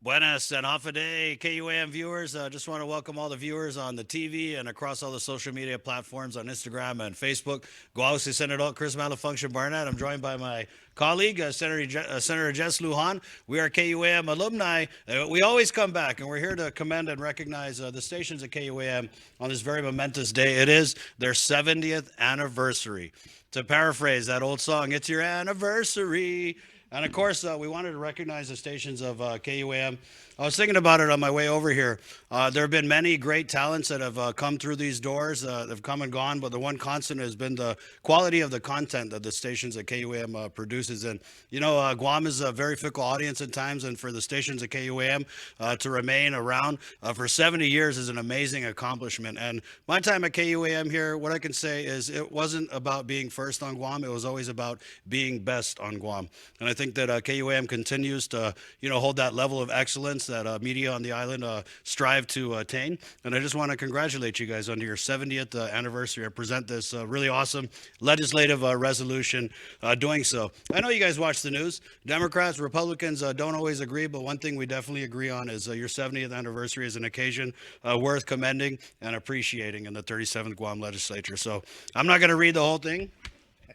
Buenas and half a day, KUAM viewers. Just want to welcome all the viewers on the TV and across all the social media platforms on Instagram and Facebook. Guausi Senator Chris Malfunction Barnett. I'm joined by my colleague, Senator Jesse Lujan. We are KUAM alumni. We always come back, and we're here to commend and recognize the stations at KUAM on this very momentous day. It is their 70th anniversary. To paraphrase that old song, it's your anniversary. And of course, we wanted to recognize the stations of KUAM. I was thinking about it on my way over here. There have been many great talents that have come through these doors. They've come and gone, but the one constant has been the quality of the content that the stations at KUAM produces. And, you know, Guam is a very fickle audience at times, and for the stations at KUAM to remain around for 70 years is an amazing accomplishment. And my time at KUAM here, what I can say is it wasn't about being first on Guam. It was always about being best on Guam. And I think that KUAM continues to, hold that level of excellence that media on the island strive to attain. And I just want to congratulate you guys on your 70th anniversary. I present this really awesome legislative resolution doing so. I know you guys watch the news. Democrats, Republicans don't always agree, but one thing we definitely agree on is your 70th anniversary is an occasion worth commending and appreciating in the 37th Guam legislature. So I'm not going to read the whole thing.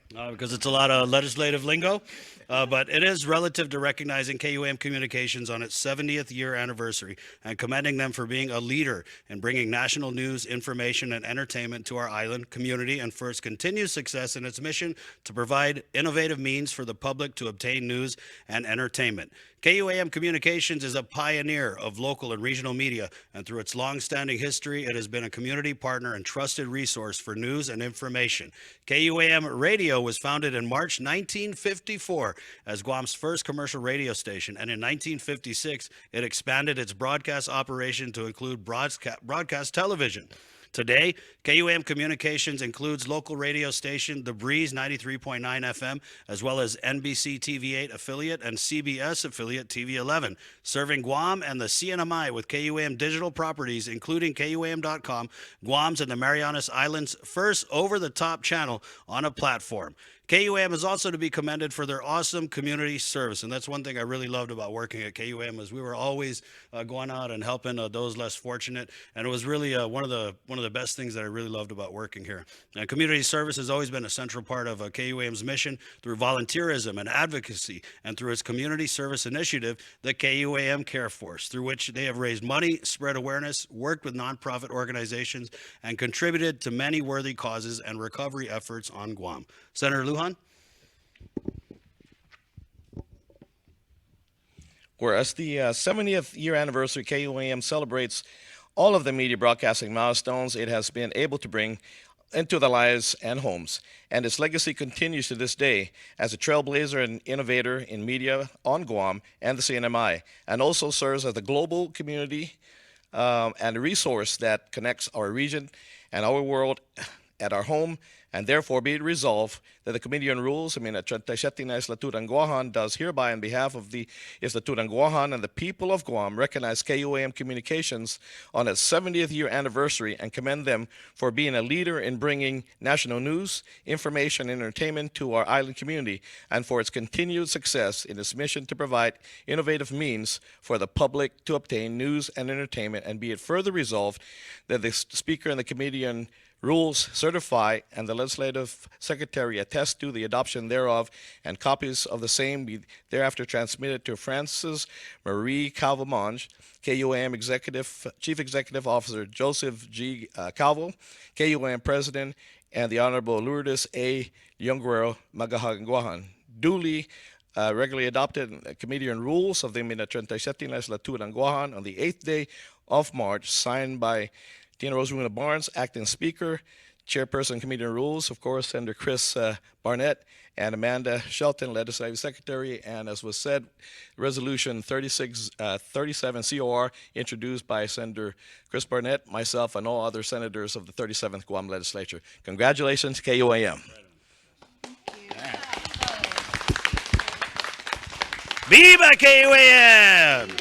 Because it's a lot of legislative lingo, but it is relative to recognizing KUAM Communications on its 70th year anniversary and commending them for being a leader in bringing national news, information, and entertainment to our island community and for its continued success in its mission to provide innovative means for the public to obtain news and entertainment. KUAM Communications is a pioneer of local and regional media, and through its long-standing history, it has been a community partner and trusted resource for news and information. KUAM Radio was founded in March 1954 as Guam's first commercial radio station, and in 1956, it expanded its broadcast operation to include broadcast television. Today, KUAM Communications includes local radio station The Breeze 93.9 FM, as well as NBC TV8 affiliate and CBS affiliate TV11, serving Guam and the CNMI with KUAM digital properties, including KUAM.com, Guam's and the Marianas Islands' first over-the-top channel on a platform. KUAM is also to be commended for their awesome community service, and that's one thing I really loved about working at KUAM is we were always going out and helping those less fortunate, and it was really one of the best things that I really loved about working here. And community service has always been a central part of KUAM's mission through volunteerism and advocacy, and through its community service initiative, the KUAM Care Force, through which they have raised money, spread awareness, worked with nonprofit organizations, and contributed to many worthy causes and recovery efforts on Guam. Senator Lujan? Whereas the 70th year anniversary, KUAM celebrates all of the media broadcasting milestones it has been able to bring into the lives and homes. And its legacy continues to this day as a trailblazer and innovator in media on Guam and the CNMI, and also serves as a global community and a resource that connects our region and our world at our home. And therefore, be it resolved that the Committee on Rules, Trentaisyating na Islaturan Guahan, does hereby, on behalf of the Islaturan Guahan and the people of Guam, recognize KUAM Communications on its 70th year anniversary and commend them for being a leader in bringing national news, information, and entertainment to our island community, and for its continued success in its mission to provide innovative means for the public to obtain news and entertainment. And be it further resolved that the Speaker and the Committee on Rules certify and the Legislative Secretary attest to the adoption thereof, and copies of the same be thereafter transmitted to Frances Marie Calvo-Monge, KUAM Chief Executive Officer Joseph G. Calvo, KUAM President, and the Honorable Lourdes A. Yunguero Magahagan Guahan. Duly regularly adopted Committee on Rules of the Trentaisyating na Islaturan Guahan on the 8th day of March, signed by Tina Rosemuna Barnes, Acting Speaker, Chairperson, Committee on Rules, of course, Senator Chris Barnett, and Amanda Shelton, Legislative Secretary. And as was said, Resolution 37 COR, introduced by Senator Chris Barnett, myself, and all other senators of the 37th Guam Legislature. Congratulations, KUAM. Viva KUAM!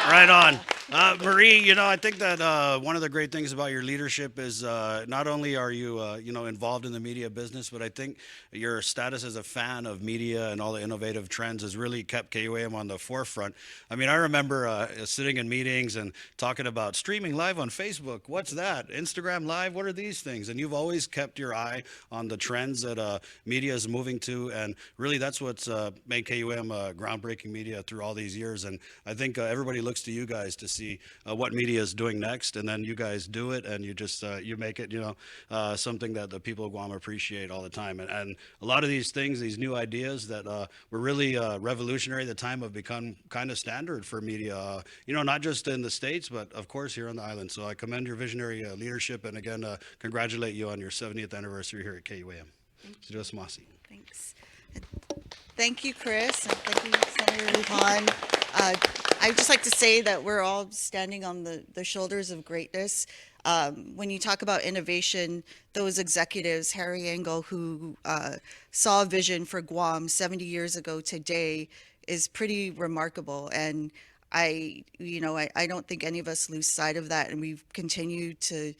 Right on. Marie, I think that one of the great things about your leadership is not only are you, involved in the media business, but I think your status as a fan of media and all the innovative trends has really kept KUAM on the forefront. I mean, I remember sitting in meetings and talking about streaming live on Facebook. What's that? Instagram Live? What are these things? And you've always kept your eye on the trends that media is moving to, and really that's what's made KUAM groundbreaking media through all these years. And I think everybody looks to you guys to see what media is doing next, and then you guys do it, and you just you make it, something that the people of Guam appreciate all the time. And a lot of these things, these new ideas that were really revolutionary at the time, have become kind of standard for media. Not just in the States, but of course here on the island. So I commend your visionary leadership, and again, congratulate you on your 70th anniversary here at KUAM. Sidos Masi. Thanks. Thank you, Chris, and thank you, Senator Lujan. I'd just like to say that we're all standing on the shoulders of greatness. When you talk about innovation, those executives, Harry Engel, who saw a vision for Guam 70 years ago today, is pretty remarkable. And I don't think any of us lose sight of that, and we've continued to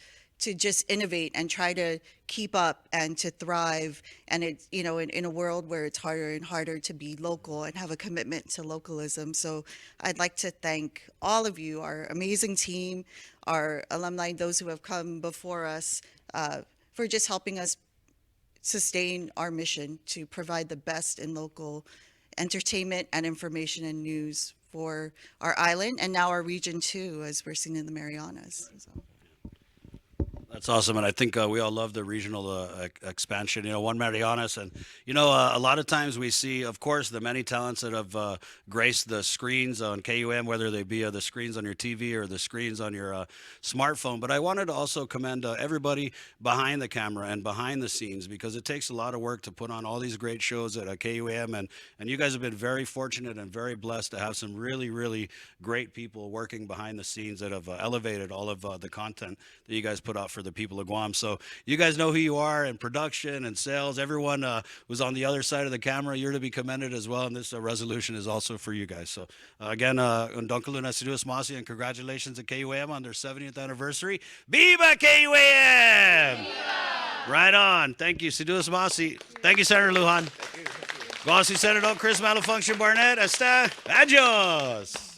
just innovate and try to keep up and to thrive. And it's, in a world where it's harder and harder to be local and have a commitment to localism. So I'd like to thank all of you, our amazing team, our alumni, those who have come before us, for just helping us sustain our mission to provide the best in local entertainment and information and news for our island, and now our region too, as we're seeing in the Marianas. So. That's awesome, and I think we all love the regional expansion. One Marianas, and a lot of times we see, of course, the many talents that have graced the screens on KUM, whether they be the screens on your TV or the screens on your smartphone. But I wanted to also commend everybody behind the camera and behind the scenes, because it takes a lot of work to put on all these great shows at KUM, and you guys have been very fortunate and very blessed to have some really, really great people working behind the scenes that have elevated all of the content that you guys put out for the people of Guam. So you guys know who you are in production and sales. Everyone who's on the other side of the camera, you're to be commended as well. And this resolution is also for you guys. So again, Undonkalu Nasiduas Masi, and congratulations to KUAM on their 70th anniversary. Viva KUAM! Right on. Thank you, Siduas Masi. Thank you, Senator Lujan. Glossy Senator Chris Barnett Jesse Lujan. Adios.